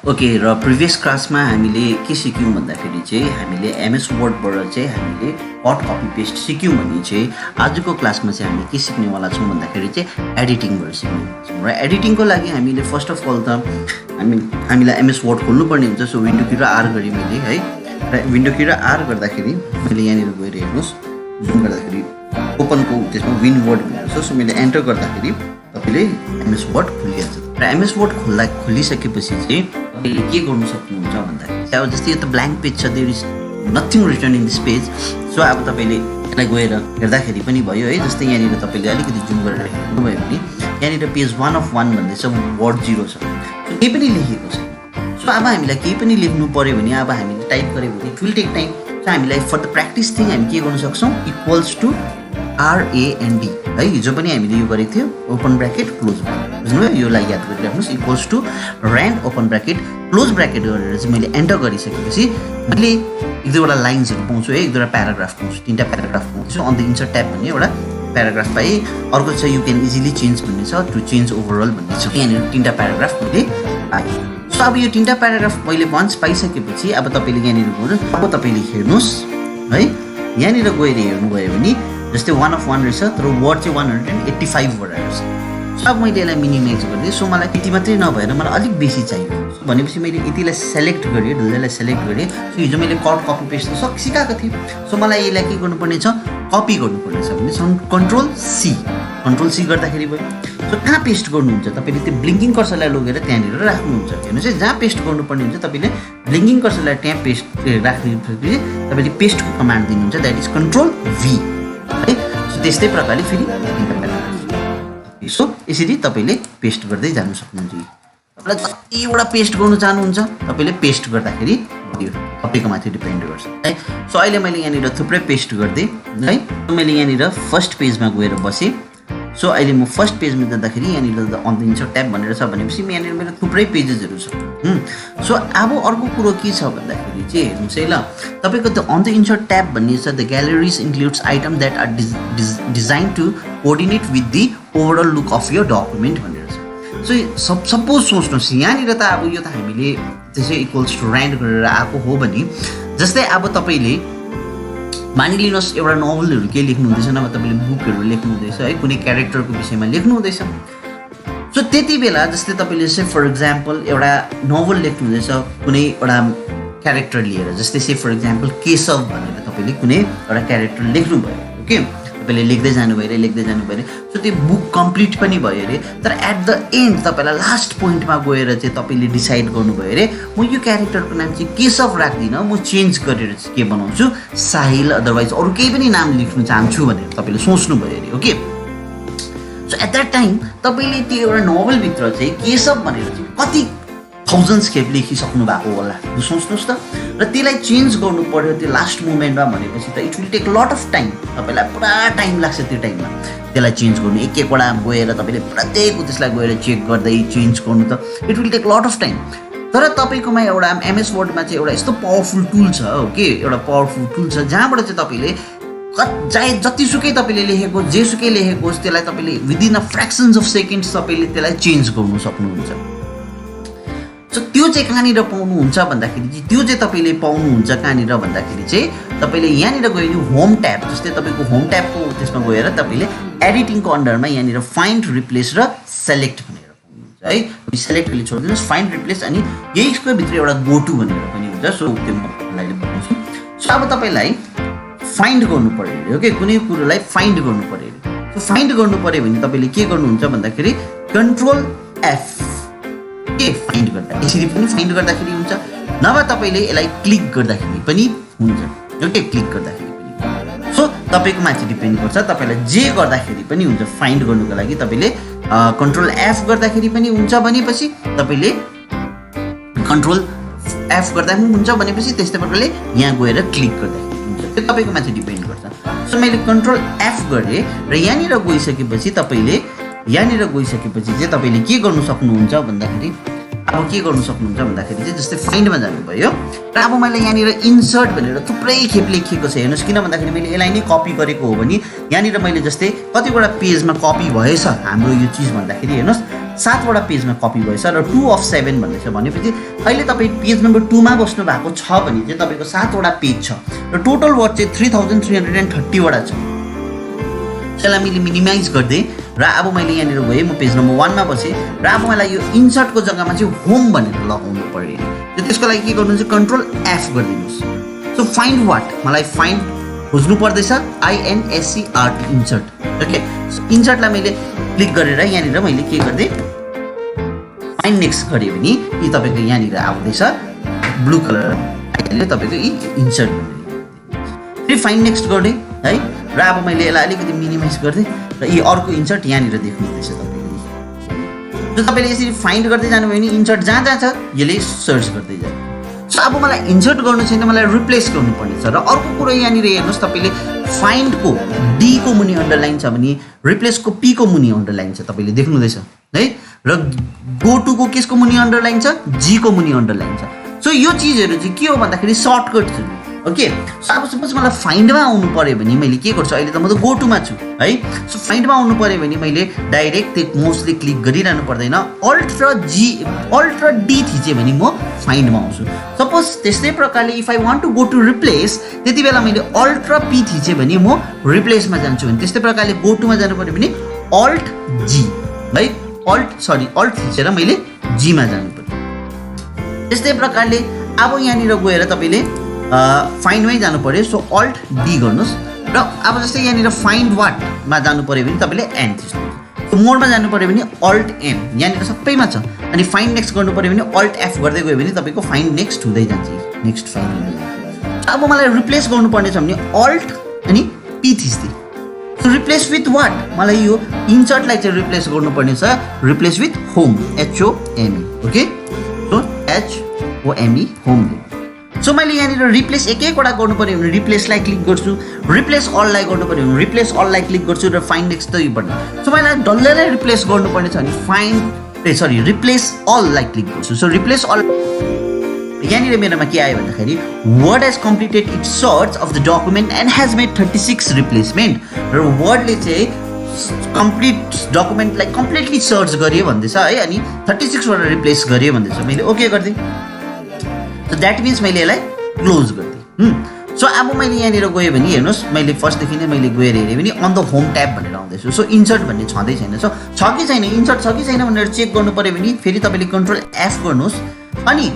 Okay र previous क्लासमा हामीले के सिक्यौँ भन्दाखेरि चाहिँ हामीले एमएस वर्डबाट चाहिँ हामीले कट कपी पेस्ट सिक्यौँ भने चाहिँ आजको क्लासमा चाहिँ हामीले के सिक्नेवाला छौँ भन्दाखेरि चाहिँ एडिटिङबाट सिक्नेवाला छौँ। र एडिटिङको लागि हामीले फर्स्ट अफ अल त हामीलाई एमएस वर्ड खोल्नुपर्ने हुन्छ। सो विन्डो की र आर गरेँ मैले है, र विन्डो की र आर गर्दाखेरि मैले यहाँनिर गएर हेर्नुहोस्, जुन गर्दाखेरि ओपनको त्यसमा विन वर्ड भनेर छ। सो मैले एन्टर गर्दाखेरि तपाईँले एमएस वर्ड खुलिहाल्छ। र एमएस वर्ड खोलिसकेपछि चाहिँ तपाईँले के गर्नु सक्नुहुन्छ भन्दाखेरि अब जस्तै यो त ब्ल्याङ्क पेज छ, there is nothing return in this page. So अब तपाईँले यसलाई गएर हेर्दाखेरि पनि भयो है। जस्तै यहाँनिर तपाईँले अलिकति जुम गरेर हेर्नुभयो भने यहाँनिर पेज 1 of 1 भन्दैछ, वर्ड 0 छ, केही पनि लेखिएको छैन। सो अब हामीलाई केही पनि लेख्नु पऱ्यो भने अब हामीले टाइप गऱ्यो भने it will take time. So हामीलाई फर द प्र्याक्टिस थिङ हामी के गर्न सक्छौँ, इक्वल्स टु RAND है, हिजो पनि हामीले यो गरेको थियो, ओपन ब्र्याकेट क्लोज ब्र्याकेट, बुझ्नुभयो? योलाई याद गरिराख्नुहोस्, equals to rand open bracket close bracket गरेर चाहिँ मैले एन्टर गरिसकेपछि मैले एक दुईवटा लाइन्सहरू पाउँछु है, एक दुईवटा प्याराग्राफ पाउँछु, 3टा प्याराग्राफ पाउँछु। अन द इन्सर्ट ट्याब भन्ने एउटा प्याराग्राफ पाएँ, अर्को छ यु क्यान इजिली चेन्ज भन्ने छ, टु चेन्ज ओभरअल भन्ने छ। यहाँनिर 3टा प्याराग्राफ मैले पाएँ। सो अब यो 3टा प्याराग्राफ मैले वन्स पाइसकेपछि अब तपाईँले यहाँनिर गएर अब तपाईँले हेर्नुहोस् है, यहाँनिर गएर हेर्नुभयो भने जस्तै 1 of 1 रहेछ, तर वर्ड चाहिँ 185 वर्ड आएको छ। अब मैले यसलाई मिनिमाइज गरिदिएँ। सो मलाई यति मात्रै नभएर मलाई अलिक बेसी चाहियो भनेपछि मैले यतिलाई सेलेक्ट गरेँ, डल्लैलाई सेलेक्ट गरेँ। सो हिजो मैले कट कपी पेस्ट त सिकाएको थिएँ। सो मलाई यसलाई के गर्नुपर्ने छ, कपी गर्नुपर्ने छ भने कन्ट्रोल सी गर्दाखेरि भयो। सो कहाँ पेस्ट गर्नुहुन्छ तपाईँले, त्यो ब्लिङ्किङ कर्सरलाई लगेर त्यहाँनिर राख्नुहुन्छ। हेर्नुहोस् है, जहाँ पेस्ट गर्नुपर्ने हुन्छ तपाईँले ब्लिङ्किङ कर्सरलाई त्यहाँ पेस्ट राख्दाखेरि तपाईँले पेस्टको कमान्ड दिनुहुन्छ, द्याट इज कन्ट्रोल V है। सो त्यस्तै प्रकारले फेरि सो यसरी तपाईँले पेस्ट गर्दै जानु सक्नुहुन्छ। तपाईँलाई जतिवटा पेस्ट गर्नु चाहनुहुन्छ तपाईँले पेस्ट गर्दाखेरि यो तपाईँको माथि डिपेन्ड गर्छ है। सो अहिले मैले यहाँनिर थुप्रै पेस्ट गरिदिएँ है। मैले यहाँनिर फर्स्ट पेजमा गएर बसेँ। सो अहिले म फर्स्ट पेजमा जाँदाखेरि यहाँनिर अन द इन्सर्ट ट्याब भनेर छ भनेपछि यहाँनिर मेरो थुप्रै पेजेसहरू छ। सो अब अर्को कुरो के छ भन्दाखेरि चाहिँ हेर्नुहोस् है ल, तपाईँको त्यो अन द इन्सर्ट ट्याब भन्ने छ, the galleries includes item that are design to coordinate with the overall look of your document भनेर छ। सो सपोज सोच्नुहोस् यहाँनिर त अब यो त हामीले त्यसै इक्वल्स टु ऱ्यान्ड गरेर आएको हो भने, जस्तै अब तपाईँले मानिलिनुहोस् एउटा नोभलहरू केही लेख्नु हुँदैछ, नभए तपाईँले बुकहरू लेख्नु हुँदैछ है, कुनै क्यारेक्टरको विषयमा लेख्नु हुँदैछ। सो त्यति बेला जस्तै तपाईँले चाहिँ फर इक्जाम्पल एउटा नोभल लेख्नु हुँदैछ कुनै एउटा क्यारेक्टर लिएर, जस्तै चाहिँ फर इक्जाम्पल केशव भनेर तपाईँले कुनै एउटा क्यारेक्टर लेख्नुभयो। ओके, तपाईँले लेख्दै जानुभयो अरे। सो त्यो बुक कम्प्लिट पनि भयो अरे, तर एट द एन्ड तपाईँलाई लास्ट पोइन्टमा गएर चाहिँ तपाईँले डिसाइड गर्नुभयो अरे म यो क्यारेक्टरको नाम चाहिँ केशव राख्दिनँ, म चेन्ज गरेर चाहिँ के बनाउँछु, साहिल, अदरवाइज अरू केही पनि नाम लेख्नु चाहन्छु भनेर तपाईँले सोच्नुभयो अरे। Okay, so at that time तपाईँले त्यो एउटा नोभलभित्र चाहिँ केशव भनेर चाहिँ कति थाउजन्ड्स खेप लेखिसक्नु भएको होला, सोच्नुहोस् त। र त्यसलाई चेन्ज गर्नु पर्यो त्यो लास्ट मोमेन्टमा भनेपछि त it will take lot of time, तपाईँलाई पुरा टाइम लाग्छ त्यो टाइममा त्यसलाई चेन्ज गर्नु। एक एकवटा गएर तपाईँले प्रत्येक त्यसलाई गएर चेक गर्दै चेन्ज गर्नु त it will take lot of time. तर तपाईँकोमा एउटा एमएस वर्डमा चाहिँ एउटा यस्तो पावरफुल टुल छ, ओके, एउटा पावरफुल टुल छ जहाँबाट चाहिँ तपाईँले जतिसुकै तपाईँले लेखेको जेसुकै लेखेको होस् त्यसलाई तपाईँले within a fractions of seconds तपाईँले त्यसलाई चेन्ज गर्नु सक्नुहुन्छ। सो त्यो चाहिँ कहाँनिर पाउनुहुन्छ भन्दाखेरि चाहिँ त्यो चाहिँ तपाईँले पाउनुहुन्छ कहाँनिर भन्दाखेरि चाहिँ तपाईँले यहाँनिर गयो होम ट्याब, जस्तै तपाईँको होम ट्याबको त्यसमा गएर तपाईँले एडिटिङको अन्डरमा यहाँनिर फाइन्ड, रिप्लेस र सेलेक्ट भनेर पाउनुहुन्छ है। सेलेक्ट अहिले छोडिदिनुहोस्, फाइन्ड, रिप्लेस अनि यसको भित्र एउटा गो टु भनेर पनि हुन्छ। सो त्यो म तपाईँलाई बताउँछु। सो अब तपाईँलाई फाइन्ड गर्नु पऱ्यो अरे, ओके, कुनै कुरोलाई फाइन्ड गर्नु पऱ्यो अरे। सो फाइन्ड गर्नु पऱ्यो भने तपाईँले के गर्नुहुन्छ भन्दाखेरि कन्ट्रोल F फाइन्ड गर्दा यसरी पनि फाइन्ड गर्दाखेरि हुन्छ, नभए तपाईँले यसलाई क्लिक गर्दाखेरि पनि हुन्छ। ओके, क्लिक गर्दाखेरि पनि। सो तपाईँको माथि डिपेन्ड गर्छ, तपाईँलाई जे गर्दाखेरि पनि हुन्छ। फाइन्ड गर्नुको लागि तपाईँले कन्ट्रोल F गर्दाखेरि पनि हुन्छ भनेपछि तपाईँले कन्ट्रोल F गर्दा पनि हुन्छ भनेपछि त्यस्तै प्रकारले यहाँ गएर क्लिक गर्दाखेरि हुन्छ, त्यो तपाईँको माथि डिपेन्ड गर्छ। सो मैले कन्ट्रोल F गरेँ र यहाँनिर गइसकेपछि चाहिँ तपाईँले के गर्नु सक्नुहुन्छ भन्दाखेरि अब के गर्नु सक्नुहुन्छ भन्दाखेरि चाहिँ जस्तै फाइन्डमा जानुभयो र अब मैले यहाँनिर इन्सर्ट भनेर थुप्रै खेप लेखिएको छ। हेर्नुहोस्, किन भन्दाखेरि मैले यसलाई नै कपी गरेको हो भने यहाँनिर मैले जस्तै कतिवटा पेजमा कपी भएछ हाम्रो यो चिज भन्दाखेरि हेर्नुहोस् 7वटा पेजमा कपी भएछ र 2 of 7 भन्दैछ भनेपछि अहिले तपाईँ पेज नम्बर 2 मा बस्नु भएको छ भने चाहिँ तपाईँको 7वटा पेज छ र टोटल वर्ड चाहिँ 3330 वटा छ। त्यसलाई मैले मिनिमाइज गर्दै र अब मैले यहाँनिर गएँ, म पेज नम्बर 1 मा बसेँ र अब मलाई यो इन्सर्टको जग्गामा चाहिँ होम भनेर लगाउनु पर्यो। र त्यसको लागि के गर्नुहुन्छ, कन्ट्रोल एफ गरिदिनुहोस्। सो फाइन्ड वाट, मलाई फाइन्ड खोज्नु पर्दैछ, INSERT इन्सर्ट। ओके, इन्सर्टलाई मैले क्लिक गरेर यहाँनिर मैले के गर्दै फाइन्ड नेक्स्ट गरेँ भने यी तपाईँको यहाँनिर आउँदैछ ब्लू कलर, अहिले तपाईँको यी इन्सर्ट फेरि फाइन्ड नेक्स्ट गरेँ है। र अब मैले यसलाई अलिकति मिनिमाइज गर्दै र यी अर्को इन्सर्ट यहाँनिर देख्नुहुँदैछ तपाईँले। जो तपाईँले यसरी फाइन्ड गर्दै जानुभयो भने इन्सर्ट जहाँ जहाँ छ यसले सर्च गर्दै जान्छ। सो अब मलाई इन्सर्ट गर्नु छैन, मलाई रिप्लेस गर्नुपर्ने छ। र अर्को कुरो यहाँनिर हेर्नुहोस्, तपाईँले फाइन्डको डी को मुनि अन्डरलाइन छ भने रिप्लेसको पी को मुनि अन्डरलाइन छ, तपाईँले देख्नुहुँदैछ है। र गो टु को केसको मुनि अन्डरलाइन छ, जी को मुनि अन्डरलाइन छ। सो यो चिजहरू चाहिँ के हो भन्दाखेरि सर्टकट छ। ओके, सो अब सपोज मलाई फाइन्डमा आउनु पर्यो भने मैले के गर्छु, अहिले त म त गो टुमा छु है। सो फाइन्डमा आउनु पर्यो भने मैले डाइरेक्ट त्यो माउसले क्लिक गरिरहनु पर्दैन, अल्ट र डी थिचेँ भने म फाइन्डमा आउँछु। सपोज त्यस्तै प्रकारले if I want to go to replace, त्यति बेला मैले अल्ट र पी थिचेँ भने म रिप्लेसमा जान्छु भने, त्यस्तै प्रकारले गो टुमा जानु पर्यो भने अल्ट जी है, अल्ट थिचेर मैले जीमा जानु पर्यो। त्यस्तै प्रकारले अब यहाँनिर गएर तपाईँले फाइन्डमै जानु पर्यो, सो अल्ट डी गर्नुहोस्। र अब जस्तै यहाँनिर फाइन्ड वाटमा जानु पर्यो भने तपाईँले एन थिच्नुहोस्। मोडमा जानु पर्यो भने अल्ट एम, यहाँनिर सबैमा छ। अनि फाइन्ड नेक्स्ट गर्नु पर्यो भने अल्ट एफ गर्दै गयो भने तपाईँको फाइन्ड नेक्स्ट हुँदै जान्छ, नेक्स्ट फाइन्ड हुँदै जान्छ। अब मलाई रिप्लेस गर्नुपर्ने छ भने अल्ट अनि पी थिच्दै, सो रिप्लेस विथ वाट, मलाई यो इन्सर्टलाई चाहिँ रिप्लेस गर्नुपर्ने छ replace with home, HOME। Okay, so HOME होमले। सो मैले यहाँनिर रिप्लेस एकवटा गर्नु पर्यो भने रिप्लेसलाई क्लिक गर्छु, रिप्लेस अललाई गर्नु पर्यो भने रिप्लेस अललाई क्लिक गर्छु र फाइन्ड नेक्स्ट त यो पर्ने। सो मैले डल्लै रिप्लेस गर्नुपर्ने छ भने रिप्लेस अललाई क्लिक गर्छु। सो रिप्लेस अल यहाँनिर मेरोमा के आयो भन्दाखेरि word has completed it's search of the document and has made 36 replacement. र वर्डले चाहिँ कम्प्लिट डकुमेन्टलाई कम्प्लिटली सर्च गर्यो भन्दैछ है, अनि 36 वटा रिप्लेस गर्यो भन्दैछ। मैले ओके गरिदिएँ, सो द्याट मिन्स मैले यसलाई क्लोज गरिदिएँ। सो अब मैले यहाँनिर गएँ भने हेर्नुहोस्, मैले फर्स्टदेखि नै मैले गएर हेरेँ भने अन द होम ट्याब भनेर आउँदैछु। सो इन्सर्ट भन्ने छँदै छैन, सो छ कि छैन, इन्सर्ट छ कि छैन भनेर चेक गर्नु पऱ्यो भने फेरि तपाईँले कन्ट्रोल एफ गर्नुहोस् अनि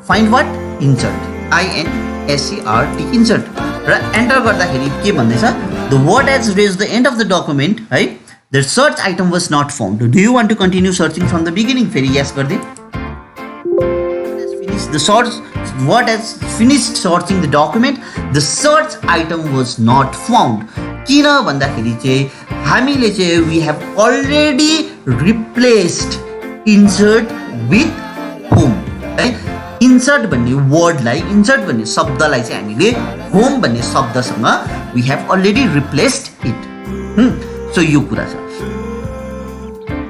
find what insert, INSERT insert र एन्टर गर्दाखेरि के भन्दैछ, the word has reached the end of the document है, the search item was not found, do you want to continue searching from the beginning, फेरि yes गरिदिएँ। The search word has finished searching the document, the search item was not found. किन भन्दाखेरि चाहिँ हामीले चाहिँ we have already replaced insert with home है। insert भन्ने वर्डलाई, insert भन्ने शब्दलाई चाहिँ हामीले home भन्ने शब्दसँग we have already replaced it। So यो कुरा छ।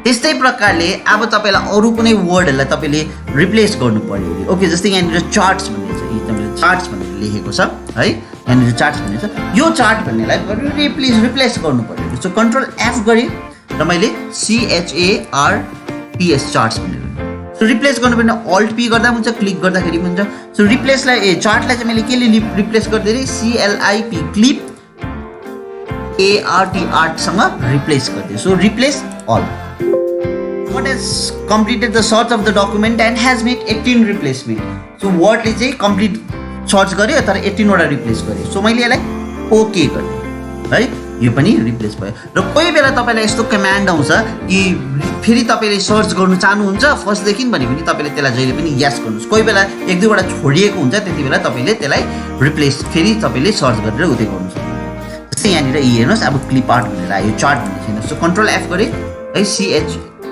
त्यस्तै प्रकारले अब तपाईँलाई अरू कुनै वर्डहरूलाई तपाईँले रिप्लेस गर्नु पर्यो भने, ओके, जस्तै यहाँनिर चार्ट्स भन्ने छ, यी तपाईँले चार्ट्स भनेर लेखेको छ है, यहाँनिर चार्ट्स भन्ने छ, यो चार्ट भन्नेलाई रिप्लेस गर्नु पर्यो। सो कन्ट्रोल एफ गरेँ र मैले CHARTS चार्ट्स भनेर, सो रिप्लेस गर्नुपर्ने अल्ट पी गर्दा हुन्छ, क्लिक गर्दाखेरि हुन्छ। सो रिप्लेसलाई चार्टलाई चाहिँ मैले केले रिप्लेस गरिदिएँ, CLIP क्लिप ARTसँग रिप्लेस गरिदिएँ। So replace all. What has completed the search of the document and has made 18 replacement. So what ले चाहिँ complete search गर्यो तर 18 वटा रिप्लेस गर्यो। सो मैले यसलाई ओके गरिदिएँ है, यो पनि रिप्लेस भयो। र कोही बेला तपाईँलाई यस्तो कमान्ड आउँछ कि फेरि तपाईँले सर्च गर्नु चाहनुहुन्छ फर्स्टदेखि भने पनि तपाईँले त्यसलाई जहिले पनि यस गर्नुहोस्। कोही बेला एक दुईवटा छोडिएको हुन्छ, त्यति बेला तपाईँले त्यसलाई रिप्लेस फेरि तपाईँले सर्च गरेर उतै गर्नु सक्नुहुन्छ। जस्तै यहाँनिर हेर्नुहोस्, अब क्लिप आर्ट भनेर आयो, चार्ट भन्ने छैन। सो कन्ट्रोल एफ गरेँ है,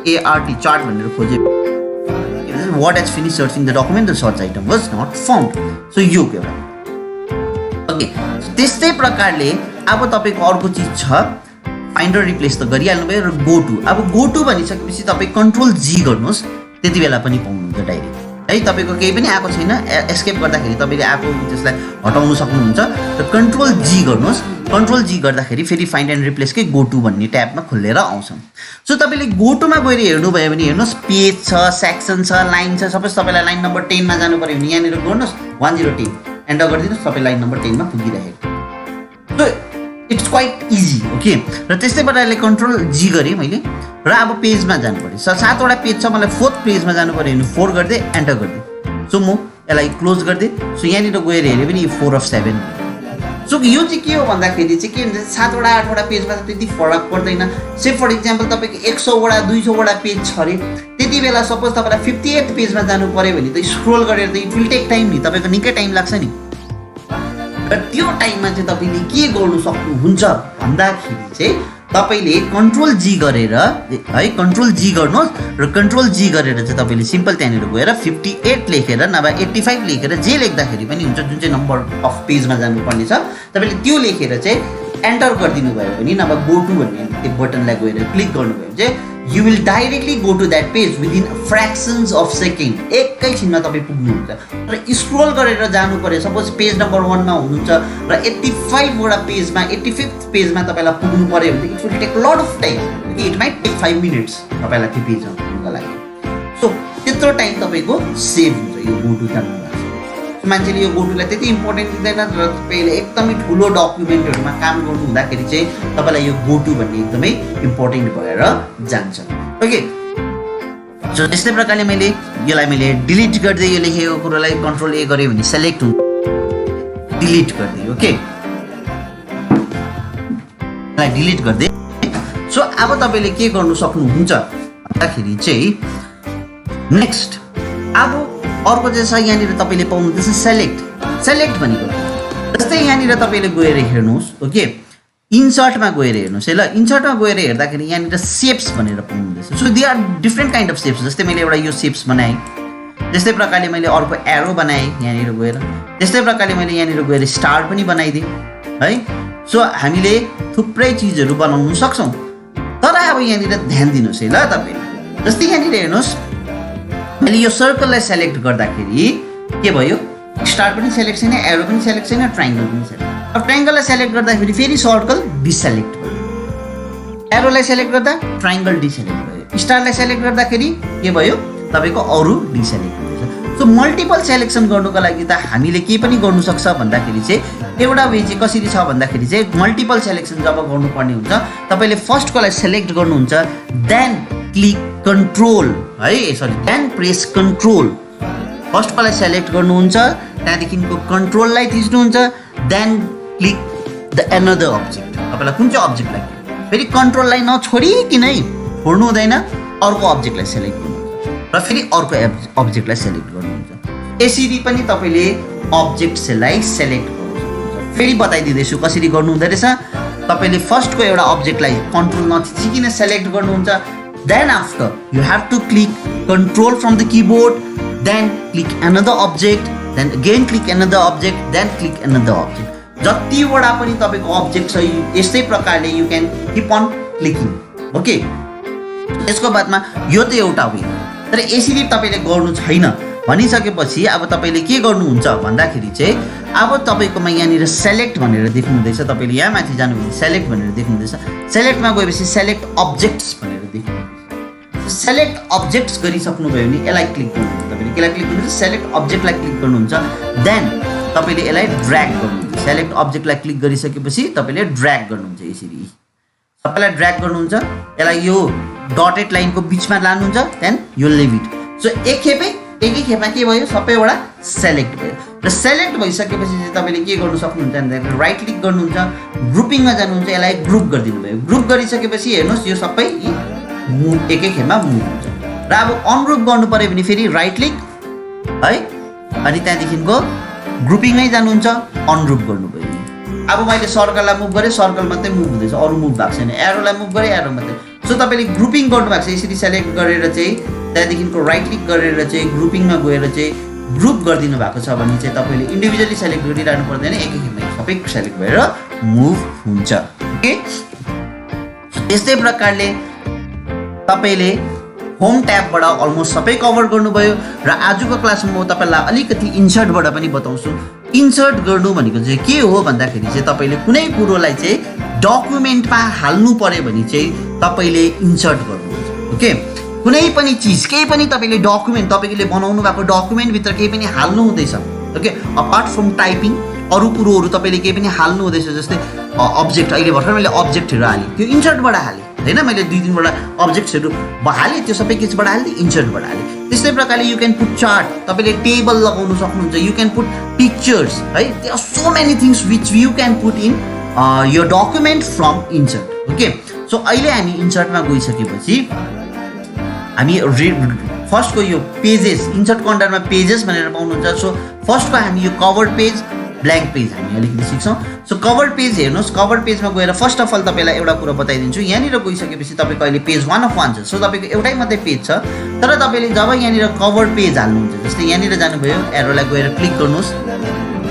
CHART चार्ट भनेर खोजेँ, word has finished searching the document, the search item was not found. So यो एउटा ओके। त्यस्तै प्रकारले अब तपाईँको अर्को चिज छ, फाइन्ड र रिप्लेस त गरिहाल्नु भयो र गो टु। अब गो टु भनिसकेपछि तपाईँ कन्ट्रोल जी गर्नुहोस्, त्यति बेला पनि पाउनुहुन्छ डाइरेक्ट है तपाईको केही पनि आएको छैन एस्केप गर्दाखेरि तपाईले आएको त्यसलाई हटाउन सक्नुहुन्छ र कन्ट्रोल जी गर्नुहोस् कन्ट्रोल जी गर्दाखेरि फेरि फाइन्ड एन्ड रिप्लेस के गो टु भन्ने ट्याबमा खुलेर आउँछ सो तपाईले गो टुमा गएर हेर्नु भयो भने हेर्नुहोस् पेज छ सेक्सन छ लाइन छ सपोज तपाईलाई लाइन नम्बर 10 मा जानु पर्यो भने यहाँनिर गर्नुहोस् 1010 एन्टर गरिदिनुहोस् तपाई लाइन नम्बर 10 मा पुगिरहेको so it's quite easy okay र त्यस्तै प्रकारले कन्ट्रोल जी गरेँ मैले र अब पेजमा जानु पर्यो 7वटा पेज छ मलाई 4th पेजमा जानु पर्यो भने 4 गर्दै एन्टर गर्दै सो म यसलाई क्लोज गर्दै सो यहाँनिर गएर हेऱ्यो भने 4 अफ 7 सो यो चाहिँ के हो भन्दाखेरि चाहिँ के हुन्छ 7वटा 8वटा पेजमा त त्यति फरक पर्दैन से फर इक्जाम्पल तपाईँको 100वटा 200वटा पेज छ अरे त्यति बेला सपोज तपाईँलाई 58th पेजमा जानु पर्यो भने त स्क्रोल गरेर त इट विल टेक टाइम नि तपाईँको निकै टाइम लाग्छ नि र त्यो टाइममा चाहिँ तपाईँले के गर्नु सक्नुहुन्छ भन्दाखेरि चाहिँ तपाईले कन्ट्रोल जी गरेर है कन्ट्रोल जी गर्नुहोस् र कन्ट्रोल जी गरेर चाहिँ तपाईले सिम्पल त्यहाँनिर गएर 58 लेखेर नभए 85 लेखेर जे लेख्दाखेरि पनि हुन्छ जुन चाहिँ नम्बर अफ पेजमा जानुपर्ने छ तपाईले त्यो लेखेर चाहिँ एन्टर गरिदिनु भयो भने नभए गो टु भन्ने त्यो बटनलाई गएर क्लिक गर्नुभयो भने चाहिँ you will directly go to that page within fractions of second एकैछिनमा तपाईँ पुग्नुहुन्छ र स्क्रोल गरेर जानु पर्यो सपोज पेज नम्बर 1 मा हुनुहुन्छ र 85 वटा पेजमा 85th पेजमा तपाईलाई पुग्नु पर्यो भने it will take lot of time it might take 5 minutes तपाईलाई त्यो पेजमा पुग्नको लागि सो त्यत्रो टाइम तपाईको सेभ हुन्छ यो गो टु जानु मान्छेले यो गो टुलाई त्यति इम्पोर्टेन्ट दिँदैन र तपाईँले एकदमै ठुलो डकुमेन्टहरुमा काम गर्नु हुँदाखेरि चाहिँ तपाईलाई यो गो टु भन्ने एकदमै इम्पोर्टेन्ट भएर जान्छ ओके सो त्यस्तै प्रकारले मैले डिलिट गर्दै यो लेखेको कुरालाई कन्ट्रोल ए गरे भने सिलेक्ट हुन्छ डिलिट गर्दै ओके यसलाई डिलिट गर्दै सो अब तपाईले के गर्नु सक्नुहुन्छ भन्दाखेरि चाहिँ नेक्स्ट अब अर्को चाहिँ छ यहाँनिर तपाईले पाउनुहुँदैछ सेलेक्ट भनेको जस्तै यहाँनिर तपाईले गएर हेर्नुहोस् ओके इन्सर्टमा गएर हेर्नुहोस् है ल इन्सर्टमा गएर हेर्दाखेरि यहाँनिर शेप्स भनेर पाउनुहुँदैछ so they are different kind of shapes जस्तै मैले एउटा यो शेप्स बनाएँ त्यस्तै प्रकारले मैले अर्को एरो बनाएँ यहाँनिर गएर त्यस्तै प्रकारले मैले यहाँनिर गएर स्टार पनि बनाइदिएँ है सो हामीले थुप्रै चिजहरू बनाउन सक्छौँ तर अब यहाँनिर ध्यान दिनुहोस् है ल तपाईले जस्तै यहाँनिर हेर्नुहोस् मैले यो सर्कललाई सेलेक्ट गर्दाखेरि के भयो स्टार पनि सेलेक्ट छैन एरो पनि सेलेक्ट छैन ट्रायंगल पनि सेलेक्ट अब ट्रायंगललाई सेलेक्ट गर्दाखेरि फेरि सर्कल डिसेलेक्ट भयो एरोलाई सेलेक्ट गर्दा ट्रायंगल डिसेलेक्ट भयो स्टारलाई सेलेक्ट गर्दाखेरि के भयो तपाईको अरु डिसेलेक्ट हुन्छ सो मल्टिपल सेलेक्सन गर्नुको लागि त हामीले के पनि गर्नु सक्छ भन्दाखेरि चाहिँ एउटा वे चाहिँ कसरी छ भन्दाखेरि चाहिँ मल्टिपल सेलेक्सन जब गर्नुपर्ने हुन्छ तपाईले फर्स्टकोलाई सेलेक्ट गर्नुहुन्छ देन क्लिक कन्ट्रोल है सरी देन प्रेस कन्ट्रोल फर्स्टकोलाई सेलेक्ट गर्नुहुन्छ त्यहाँदेखिको कन्ट्रोललाई थिच्नुहुन्छ then click the another object तपाईलाई कुन चाहिँ अब्जेक्ट लाग्यो फेरि कन्ट्रोललाई नछोडिकिनै छोड्नु हुँदैन अर्को अब्जेक्टलाई सेलेक्ट गर्नुहुन्छ र फेरि अर्को अब्जेक्टलाई सेलेक्ट गर्नुहुन्छ यसरी पनि तपाईले अब्जेक्ट्सलाई सेलेक्ट गर्नुहुन्छ फेरि बताइदिँदैछु कसरी गर्नु हुँदै रहेछ तपाईले फर्स्टको एउटा अब्जेक्टलाई कन्ट्रोल नथिचिकिन सेलेक्ट गर्नुहुन्छ then after you have to click control from the keyboard then click another object then again click another object then click another object जतिवटा पनि तपाईको अब्जेक्ट छ यस्तै प्रकारले you can keep on clicking okay यसको बादमा यो त एउटा हो तर यसरी तपाईले गर्नु छैन भनिसकेपछि अब तपाईले के गर्नुहुन्छ भन्दाखेरि चाहिँ अब तपाईकोमा यहाँनिर सेलेक्ट भनेर देख्नुहुँदैछ तपाईले यहाँ माथि जानुभयो सेलेक्ट भनेर देख्नुहुँदैछ सेलेक्टमा गएपछि सेलेक्ट अब्जेक्ट्स भनेर देख्नुहुँदैछ सेलेक्ट अब्जेक्ट्स गरिसक्नुभयो भने यसलाई क्लिक गर्नुहुन्छ तपाईले केलाई क्लिक गर्नुहुन्छ सेलेक्ट अब्जेक्टलाई क्लिक गर्नुहुन्छ देन तपाईले यसलाई ड्र्याग गर्नुहुन्छ सेलेक्ट अब्जेक्टलाई क्लिक गरिसकेपछि तपाईले ड्र्याग गर्नुहुन्छ यसरी सबैलाई ड्र्याग गर्नुहुन्छ यसलाई यो डटेड लाइनको बीचमा लानुहुन्छ then you leave it so एकै खेपमा के भयो सबैवटा सेलेक्ट भयो र सेलेक्ट भइसकेपछि चाहिँ तपाईले के गर्नु सक्नुहुन्छ भन्दाखेरि राइट क्लिक गर्नुहुन्छ ग्रुपिङमा जानुहुन्छ यसलाई ग्रुप गरिदिनु भयो ग्रुप गरिसकेपछि हेर्नुहोस् यो सबै मुभ एकै खेपमा मुभ हुन्छ र अब अनग्रुप गर्नु पर्यो भने फेरि राइट क्लिक है अनि त्यहाँदेखिको ग्रुपिङमै जानुहुन्छ अनग्रुप गर्नुभयो अब मैले सर्कललाई मुभ गरेँ सर्कल मात्रै मुभ हुँदैछ अरू मुभ भएको छैन एरोलाई मुभ गरेँ एरो मात्रै सो तपाईले ग्रुपिङ गर्नु भएको छ यसरी सेलेक्ट गरेर चाहिँ त्यहाँदेखिको राइट क्लिक गरेर चाहिँ ग्रुपिङमा गएर चाहिँ ग्रुप गरिदिनु भएको छ भने चाहिँ तपाईले इन्डिभिजुअली सेलेक्ट गरिरहनु पर्दैन एकै खेपमा सबै सेलेक्ट भएर मुभ हुन्छ ओके त्यस्तै प्रकारले तपाईले होम ट्याबबाट अलमोस्ट सबै कभर गर्नुभयो र आजको क्लासमा म तपाईँलाई अलिकति इन्सर्टबाट पनि बताउँछु। इन्सर्ट गर्नु भनेको चाहिँ के हो भन्दाखेरि चाहिँ तपाईँले कुनै कुरोलाई चाहिँ डकुमेन्टमा हाल्नु पर्यो भने चाहिँ तपाईँले इन्सर्ट गर्नुहुन्छ। ओके, कुनै पनि चिज केही पनि तपाईँले डकुमेन्ट तपाईँले बनाउनु भएको डकुमेन्टभित्र केही पनि हाल्नु हुँदैछ। ओके, अपार्ट फ्रम टाइपिङ अरू कुरोहरू तपाईँले केही पनि हाल्नु हुँदैछ, जस्तै अब्जेक्ट, अहिले भर्खर मैले अब्जेक्टहरू हालेँ, त्यो इन्सर्टबाट हालेँ होइन, मैले 2-3वटा अब्जेक्ट्सहरू हालेँ, त्यो सबै केसबाट हालेँ, इन्सर्टबाट हालेँ। त्यस्तै प्रकारले यु क्यान पुट चार्ट, तपाईँले टेबल लगाउनु सक्नुहुन्छ, यु क्यान पुट पिक्चर्स है, there are so many things which you can put in यो document from insert. Okay, so अहिले हामी इन्सर्टमा गइसकेपछि हामी फर्स्टको यो पेजेस, इन्सर्टको अन्डरमा पेजेस भनेर पाउनुहुन्छ। सो फर्स्टको हामी यो कभर पेज, ब्ल्याङ्क पेज हामी अलिकति सिक्छौँ। सो कभर पेज हेर्नुहोस्, कभर पेजमा गएर फर्स्ट अफ अल तपाईँलाई एउटा कुरा बताइदिन्छु। यहाँनिर गइसकेपछि तपाईँको अहिले पेज 1 of 1 छ। सो तपाईँको एउटै मात्रै पेज छ, तर तपाईँले जब यहाँनिर कभर पेज हाल्नुहुन्छ, जस्तै यहाँनिर जानुभयो, एरोलाई गएर क्लिक गर्नुहोस्।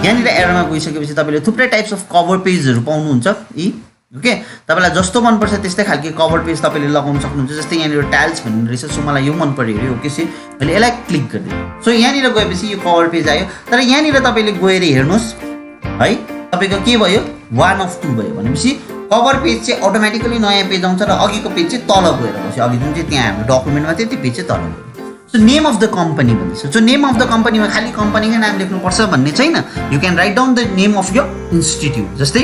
यहाँनिर एरोमा गइसकेपछि तपाईँले थुप्रै टाइप्स अफ कभर पेजहरू पाउनुहुन्छ यी। ओके, तपाईँलाई जस्तो मनपर्छ त्यस्तै खालको कभर पेज तपाईँले लगाउन सक्नुहुन्छ। जस्तै यहाँनिर टाइल्स भन्ने रहेछ, सो मलाई यो मन पऱ्यो अरे। ओके, मैले यसलाई क्लिक गरिदिएँ। सो यहाँनिर गएपछि यो कभर पेज आयो, तर यहाँनिर तपाईँले गएर हेर्नुहोस् है, तपाईँको के भयो, 1 of 2 भयो भनेपछि कभर पेज चाहिँ अटोमेटिकली नयाँ पेज आउँछ र अघिको पेज चाहिँ तल गएर बस्यो। अघि जुन चाहिँ त्यहाँ हाम्रो डकुमेन्टमा थियो त्यो पेज चाहिँ तल गयो। So name of the company भन्दैछ। सो नेम अफ द कम्पनीमा खालि कम्पनीकै नाम लेख्नुपर्छ भन्ने छैन, you can write down the name of your institute. जस्तै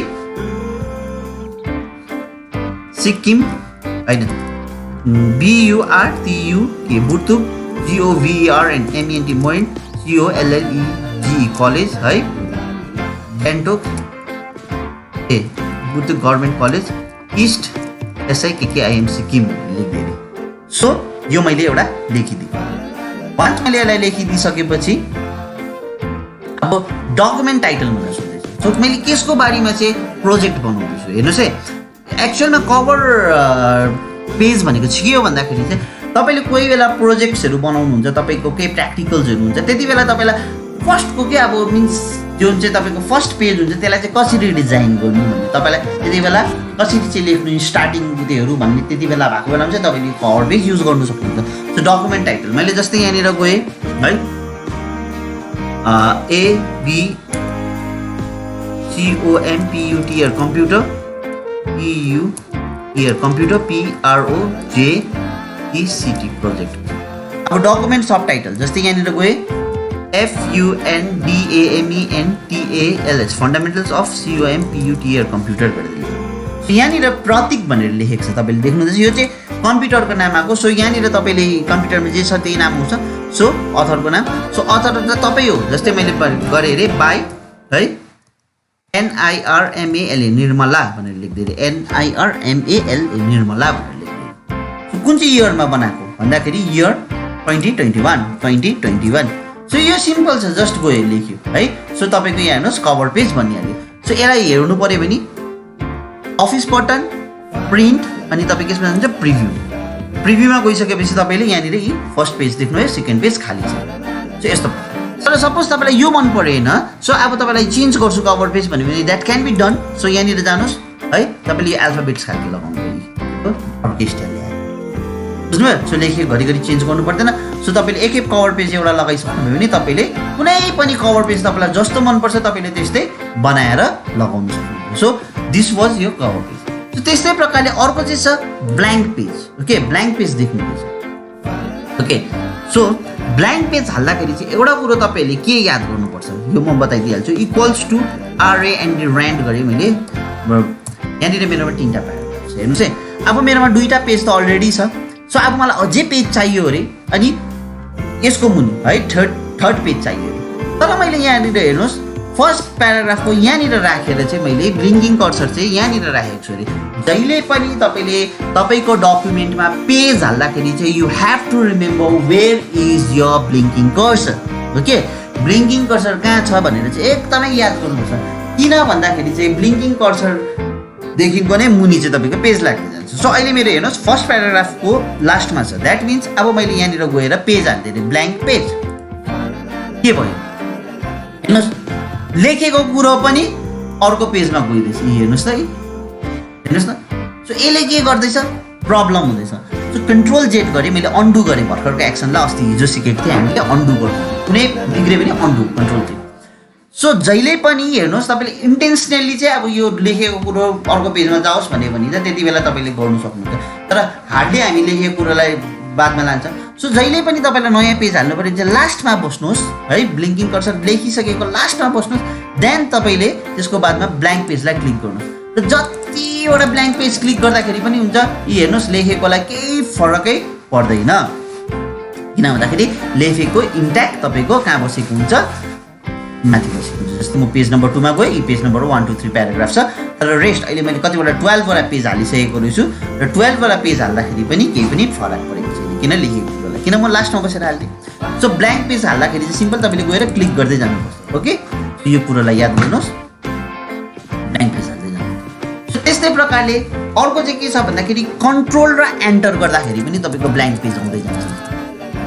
सिक्किम होइन, BURTUK बुर्तुक, GOVERNMENT मोइन्ट, COLLEGE कलेज है, Gangtok Burtuk government college, east SIKKIM Sikkim लेखिदिएँ। सो यो मैले एउटा लेखिदिएँ। वान्स मैले यसलाई लेखिदिइसकेपछि अब डकुमेन्ट टाइटल मलाई सोध्दैछु। सो मैले केसको बारेमा चाहिँ प्रोजेक्ट बनाउँदैछु। हेर्नुहोस् है, एक्चुअलमा कभर पेज भनेको चाहिँ के हो भन्दाखेरि चाहिँ तपाईँले कोही बेला प्रोजेक्ट्सहरू बनाउनुहुन्छ, तपाईँको केही प्र्याक्टिकल्सहरू हुन्छ, त्यति बेला तपाईँलाई फर्स्टको के अब मिन्स जुन चाहिँ तपाईँको फर्स्ट पेज हुन्छ त्यसलाई चाहिँ कसरी डिजाइन गर्नु भन्ने, तपाईँलाई त्यति बेला कसरी चाहिँ लेख्नु स्टार्टिङ त्योहरू भन्ने त्यति बेला भएको बेलामा चाहिँ तपाईँले कभर पेज युज गर्नु सक्नुहुन्छ। सो डकुमेन्ट टाइटल मैले जस्तै यहाँनिर गएँ है, ABCOMPUTR computer, computer PROJECT project. अब डकुमेन्ट सब टाइटल जस्तै यहाँनिर गएँ, FUNDAMENTALS fundamentals of COMPUTR computer गरिदिनु। सो यहाँनिर प्रतीक भनेर लेखेको छ, तपाईँले देख्नुहुँदैछ, यो चाहिँ कम्प्युटरको नाम आएको। सो यहाँनिर तपाईँले कम्प्युटरमा जे छ त्यही नाम आउँछ। सो अथरको नाम, सो अथर त तपाईँ हो, जस्तै मैले गरेँ अरे बाई है, NIRMALA निर्मला भनेर लेखिदिएँ, NIRMALA निर्मला भनेर लेखिदिएँ। कुन चाहिँ इयरमा बनाएको भन्दाखेरि इयर 2021। सो यो सिम्पल छ, जस्ट गयो लेख्यो है। सो तपाईँको यहाँ हेर्नुहोस् कभर पेज भनिहाल्यो। सो यसलाई हेर्नु पऱ्यो भने अफिस बटन, प्रिन्ट, अनि तपाईँ केसमा जान्छ प्रिभ्यू। प्रिभ्यूमा गइसकेपछि तपाईँले यहाँनिर यी फर्स्ट पेज देख्नुभयो, सेकेन्ड पेज खाली छ। सो यस्तो, तर सपोज तपाईँलाई यो मन परेन, सो अब तपाईँलाई चेन्ज गर्छु कभर पेज भन्यो भने that can be done. So यहाँनिर जानुहोस् है, तपाईँले यो अल्फाबेट्स खालको लगाउनु बुझ्नुभयो। सो लेखेँ घरिघरि चेन्ज गर्नु पर्दैन। सो तपाईँले एक कभर पेज एउटा लगाइसक्नुभयो भने तपाईँले कुनै पनि कभर पेज तपाईँलाई जस्तो मनपर्छ तपाईँले त्यस्तै बनाएर लगाउनु सक्नुहुन्छ। सो दिस वाज यो कभर पेज। सो त्यस्तै प्रकारले अर्को चाहिँ छ blank page. Okay, blank page देख्नुहुन्छ। ओके, सो ब्ल्याङ्क पेज हाल्दाखेरि चाहिँ एउटा कुरो तपाईँले के याद गर्नुपर्छ यो म बताइदिइहाल्छु। इक्वल्स टु RA एन्ड ऱ्यान्ड गरेँ मैले। यहाँनिर मेरोमा 3टा प्याराग्राफ छ, हेर्नुहोस् है। अब मेरोमा 2टा पेज त अलरेडी छ। सो अब मलाई अझै पेज चाहियो अरे, अनि यसको मुनि है थर्ड पेज चाहियो अरे। तर मैले यहाँनिर हेर्नुहोस् फर्स्ट प्याराग्राफको यहाँनिर राखेर चाहिँ मैले ब्लिङ्किङ कर्सर चाहिँ यहाँनिर राखेको छु अरे। जहिले पनि तपाईँले तपाईँको डकुमेन्टमा पेज हाल्दाखेरि चाहिँ you have to remember where is your blinking cursor. Okay, blinking cursor कहाँ छ भनेर चाहिँ एकदमै याद गर्नुपर्छ। किन भन्दाखेरि चाहिँ ब्लिङ्किङ कर्सरदेखिको नै मुनि चाहिँ तपाईँको पेज लाग्दै जान्छ। सो अहिले मेरो हेर्नुहोस् फर्स्ट प्याराग्राफको लास्टमा छ, द्याट मिन्स अब मैले यहाँनिर गएर पेज हाल्दिएँ, ब्ल्याङ्क पेज। के भयो हेर्नुहोस्, लेखेको कुरो पनि अर्को पेजमा गइदिएछ। हेर्नुहोस् त, हेर्नुहोस् न। सो यसले के गर्दैछ, प्रब्लम हुँदैछ। सो कन्ट्रोल जेड गरेँ मैले, अन्डु गरेँ भर्खरको एक्सनलाई। अस्ति हिजो सिकेको थिएँ हामीले अन्डु गर्नु, कुनै बिग्रियो भने अन्डु कन्ट्रोल जेड। सो जहिले पनि हेर्नुहोस् तपाईँले इन्टेन्सनली चाहिँ अब यो लेखेको कुरो अर्को पेजमा जाओस् भन्यो भने चाहिँ त्यति बेला तपाईँले गर्नु सक्नुहुन्छ, तर हार्डली हामी लेखेको कुरोलाई बादमा लान्छ। सो जहिले पनि तपाईँलाई नयाँ पेज हाल्नु पऱ्यो चाहिँ लास्टमा बस्नुहोस् है, ब्लिङ्किङ कर्सर लेखिसकेको लास्टमा बस्नुहोस्, देन तपाईँले त्यसको बादमा ब्ल्याङ्क पेजलाई क्लिक गर्नुहोस्। र जतिवटा ब्ल्याङ्क पेज क्लिक गर्दाखेरि पनि हुन्छ, यी हेर्नुहोस् लेखेकोलाई केही फरकै पर्दैन। किन भन्दाखेरि लेखेको इन्ट्याक्ट तपाईँको कहाँ बसेको हुन्छ, माथि बसेको हुन्छ। जस्तै म पेज नम्बर 2 मा गएँ, यी पेज नम्बर 1 2 3 प्याराग्राफ छ, तर रेस्ट अहिले मैले कतिवटा 12 वटा पेज हालिसकेको रहेछु र 12 वटा पेज हाल्दाखेरि पनि केही पनि फरक परेको छैन, किन लेखेको कुरोलाई, किन म लास्टमा बसेर हाल्थेँ। सो ब्ल्याङ्क पेज हाल्दाखेरि चाहिँ सिम्पल तपाईँले गएर क्लिक गर्दै जानुपर्छ। ओके, यो कुरोलाई याद गर्नुहोस्, ब्ल्याङ्क पेज हाल्दै जानुपर्छ। सो त्यस्तै प्रकारले अर्को चाहिँ के छ भन्दाखेरि कन्ट्रोल र एन्टर गर्दाखेरि पनि तपाईँको ब्ल्याङ्क पेज आउँदै जान्छ।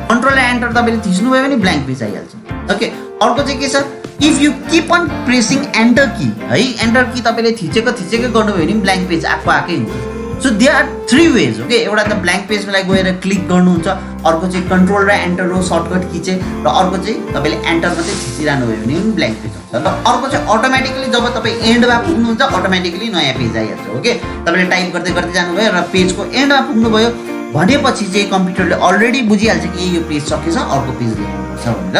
कन्ट्रोल र एन्टर तपाईँले थिच्नुभयो भने ब्ल्याङ्क पेज आइहाल्छ। ओके, अर्को चाहिँ के छ, if you keep on pressing enter key है, एन्टर की तपाईँले थिचेको गर्नुभयो भने ब्ल्याङ्क पेज आएकै हुन्छ। So they are 3 ways. Okay, एउटा त ब्ल्याङ्क पेजलाई गएर क्लिक गर्नुहुन्छ, अर्को चाहिँ कन्ट्रोल र एन्टर हो सर्टकट की चाहिँ, र अर्को चाहिँ तपाईँले एन्टर मात्रै थिचिरहनु भयो भने पनि ब्ल्याङ्क पेज हुन्छ। र अर्को चाहिँ अटोमेटिकली जब तपाईँ एन्डमा पुग्नुहुन्छ अटोमेटिकली नयाँ पेज आइहाल्छ। ओके, तपाईँले टाइप गर्दै गर्दै जानुभयो र पेजको एन्डमा पुग्नुभयो भनेपछि चाहिँ कम्प्युटरले अलरेडी बुझिहाल्छ कि यो पेज सकेछ, अर्को पेज लेख्नुपर्छ भनेर,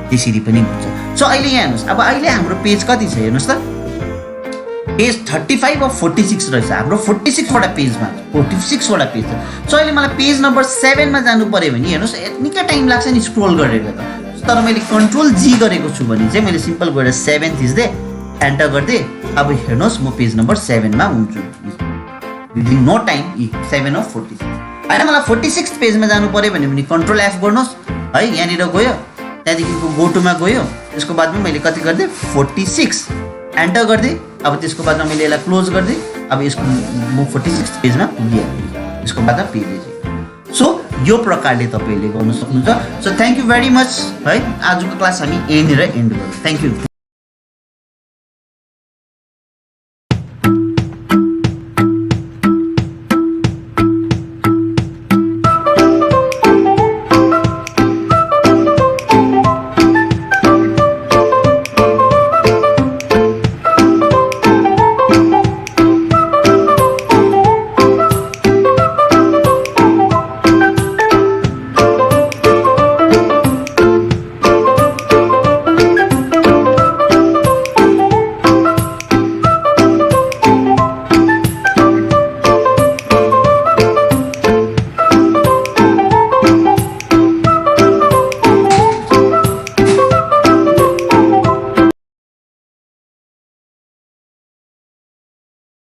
त्यसरी पनि हुन्छ। सो अहिले यहाँ हेर्नुहोस्, अब अहिले हाम्रो पेज कति छ हेर्नुहोस् त, पेज 35 और 46 रहेछ हाम्रो, 46 वटा पेजमा 46 वटा पेज छ। सो अहिले मलाई पेज नम्बर 7 मा जानु पर्यो भने हेर्नुहोस् निकै टाइम लाग्छ नि स्क्रोल गरेर त, तर मैले कन्ट्रोल जी गरेको छु भने चाहिँ मैले सिम्पल गएर 7 थिच्दै एन्टर गर्दै, अब हेर्नुहोस् म पेज नम्बर 7 मा हुन्छु विदिन नो टाइम। 7 of 46 होइन, मलाई 46 पेजमा जानु पर्यो भने कन्ट्रोल एफ गर्नुहोस् है, यहाँनिर गयो, त्यहाँदेखिको गोटुमा गयो, त्यसको बादमा मैले कति गरिदिएँ 46 एन्टर गरिदिएँ। अब त्यसको बादमा मैले यसलाई क्लोज गरिदिएँ, अब यसको म 46 पेजमा पुगिहालेँ, त्यसको बादमा पेज। सो यो प्रकारले तपाईँले गर्न सक्नुहुन्छ। So thank you very much है, आजको क्लास हामी यहीँनिर एन्ड गरौँ। Thank you.